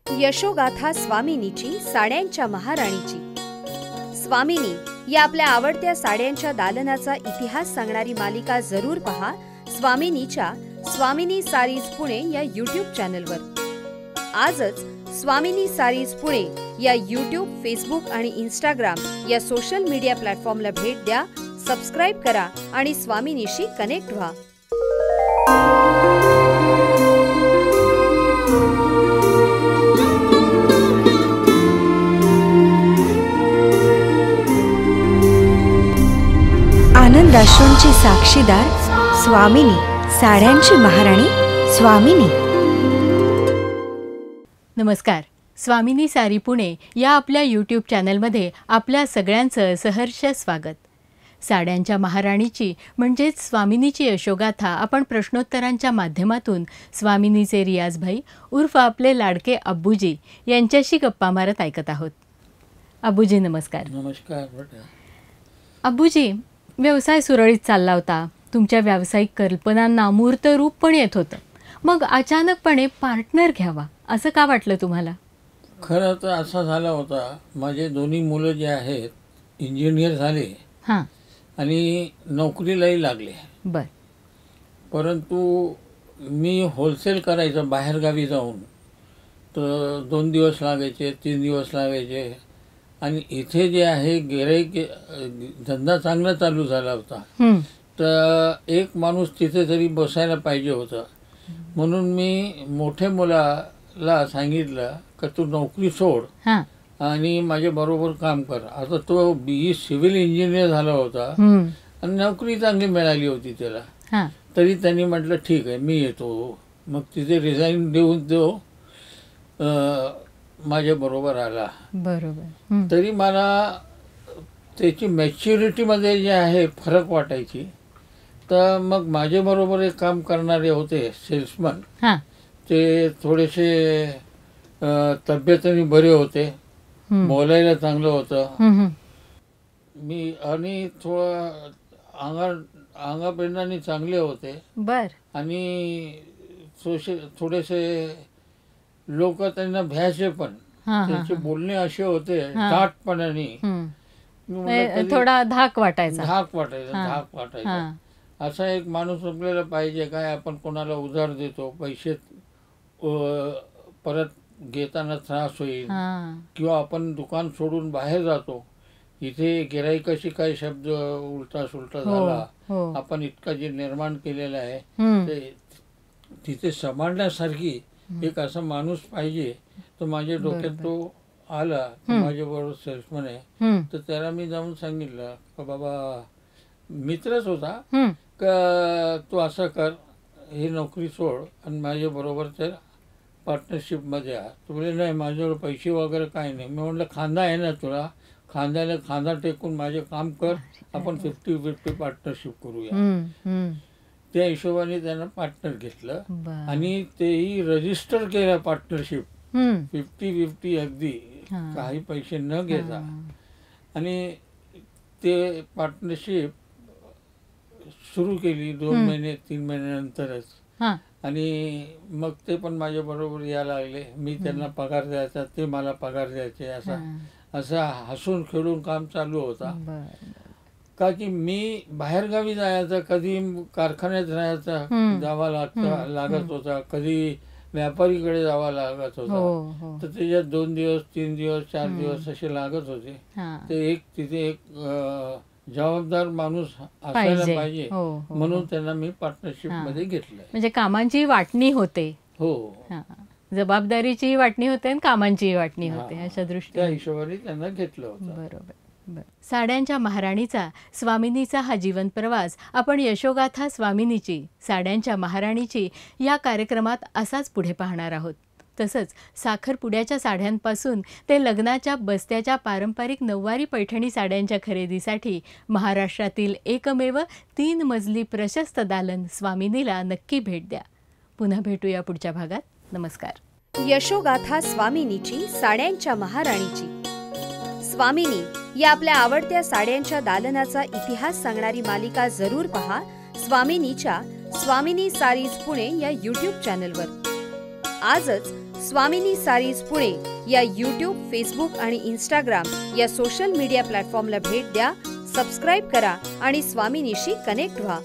यशोगाथा स्वामिनीची, साड्यांच्या महाराणीची. स्वामिनी या आपल्या आवडत्या साड्यांच्या दालनाचा इतिहास सांगणारी मालिका जरूर पहा स्वामिनीच्या स्वामिनी सारीज पुणे या यूट्यूब चॅनलवर. आजच स्वामिनी सारीज पुणे या यूट्यूब, फेसबुक आणि इंस्टाग्राम या सोशल मीडिया प्लॅटफॉर्मला भेट द्या, सबस्क्राईब करा आणि स्वामिनीशी कनेक्ट व्हा. आनंदाश्रूंची साक्षीदार स्वामिनी, साड्यांची महाराणी स्वामिनी. नमस्कार. स्वामिनी सारी पुणे या आपल्या यूट्यूब चॅनलमध्ये आपल्या सगळ्यांचं सहर्ष स्वागत. साड्यांच्या महाराणीची म्हणजेच स्वामिनीची यशोगाथा आपण प्रश्नोत्तरांच्या माध्यमातून स्वामिनीचे रियाजभाई उर्फ आपले लाडके अब्बूजी यांच्याशी गप्पा मारत ऐकत आहोत. अब्बूजी नमस्कार. नमस्कार. अब्बूजी, व्यवसाय सुरळीत चालला होता, तुमच्या व्यावसायिक कल्पनांना मूर्त रूप पण येत होतं, मग अचानकपणे पार्टनर घ्यावा असं का वाटलं तुम्हाला? खरं तर असा झाला होता, माझे दोन्ही मुलं जे आहेत इंजिनियर झाले हां आणि नोकरीलाही लागले. बर. परंतु मी होलसेल करायचं बाहेरगावी जाऊन, तर 2 दिवस लागायचे, 3 दिवस लागायचे. आणि इथे जे आहे गिऱ्हाईक, धंदा चांगला चालू झाला होता, तर एक माणूस तिथे तरी बसायला पाहिजे होता. म्हणून मी मोठ्या मुलाला सांगितलं की तू नोकरी सोड आणि माझ्या बरोबर काम कर. आता तो BE सिव्हिल इंजिनियर झाला होता आणि नोकरी चांगली मिळाली होती त्याला. तरी त्यांनी म्हटलं ठीक आहे मी येतो. मग तिथे रिझाईन देऊन तो माझ्या बरोबर आला. बरोबर. तरी मला त्याची मॅच्युरिटीमध्ये जे आहे फरक वाटायची. तर मग माझ्या बरोबर एक काम करणारे होते सेल्समन, ते थोडेसे तब्येतीने बरे होते, बोलायला चांगलं होतं मी, आणि थोडं अंगापिंडाने चांगले होते. बर. आणि थोडेसे लोक त्यांना भ्यायचे पण, त्यांचे बोलणे असे होते दाटपणाने, थोडा धाक वाटायचा. असा एक माणूस आपल्याला पाहिजे. काय आपण कोणाला उधार देतो, पैसे परत घेताना त्रास होईल, किंवा आपण दुकान सोडून बाहेर जातो, इथे गिऱ्हाईकाशी काही शब्द उलटा सुलटा झाला, आपण इतका जे निर्माण केलेला आहे ते तिथे सांभाळण्यासारखी एक असा माणूस पाहिजे. तर माझ्या डोक्यात तो आला. माझ्या बरोबर सेल्समन आहे, तर त्याला मी जाऊन सांगितलं का बाबा, मित्रच होता, का तू असं कर, ही नोकरी सोड आणि माझ्या बरोबर त्या पार्टनरशिपमध्ये आ. तू बोले नाही माझ्याजवळ पैसे वगैरे काय नाही. मी म्हटलं खांदा आहे ना तुला, खांद्याला खांदा टेकून माझे काम कर, आपण 50-50 पार्टनरशिप करूया. त्या हिशोबाने त्यांना पार्टनर घेतलं आणि तेही रजिस्टर केलं पार्टनरशिप 50-50 अगदी काही पैसे न घेता. आणि ते पार्टनरशिप सुरू केली 2 महिने 3 महिन्यानंतरच. आणि मग ते पण माझ्या बरोबर यायला लागले. मी त्यांना पगार द्यायचा, ते मला पगार द्यायचे. असा हसून खेळून काम चालू होता. का की मी बाहेरगावी जायचं, कधी कारखान्यात राहायचं जावा लागत होता, कधी व्यापारीकडे जावा लागत होता. तर त्याच्यात 2 दिवस 3 दिवस 4 दिवस असे लागत होते. ते तिथे एक जबाबदार माणूस असायला पाहिजे, म्हणून त्यांना मी पार्टनरशिप मध्ये घेतलं. म्हणजे कामांची वाटणी होते. हो, जबाबदारीची वाटणी होते आणि कामांची वाटणी होते, अशा दृष्टीने त्या हिशोबाने त्यांना घेतलं होतं. बरोबर. साड्यांच्या महाराणीचा, स्वामिनीचा हा जीवन प्रवास आपण यशोगाथा स्वामिनीची, साड्यांच्या महाराणीची या कार्यक्रमात असाच पुढे पाहणार आहोत. तसंच साखरपुड्याच्या साड्यांपासून ते लग्नाच्या बस्त्याच्या पारंपरिक नऊवारी पैठणी साड्यांच्या खरेदीसाठी महाराष्ट्रातील एकमेव 3 मजली प्रशस्त दालन स्वामिनीला नक्की भेट द्या. पुन्हा भेटूया पुढच्या भागात. नमस्कार. यशोगाथा स्वामिनीची, साड्यांच्या महाराणीची. स्वामिनी या आपल्या आवडत्या साड्यांच्या दालनाचा इतिहास सांगणारी मालिका जरूर पहा स्वामिनीच्या स्वामिनी सारीज पुणे या यूट्यूब चॅनलवर. आजच स्वामिनी सारीज पुणे या यूट्यूब, फेसबुक आणि इंस्टाग्राम या सोशल मीडिया प्लॅटफॉर्मला भेट द्या, सबस्क्राईब करा आणि स्वामिनीशी कनेक्ट व्हा.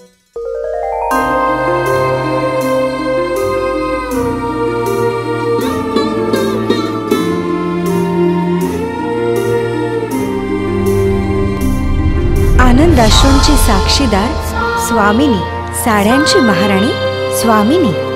आनंदाश्रूंची साक्षीदार स्वामिनी, साड्यांची महाराणी स्वामिनी.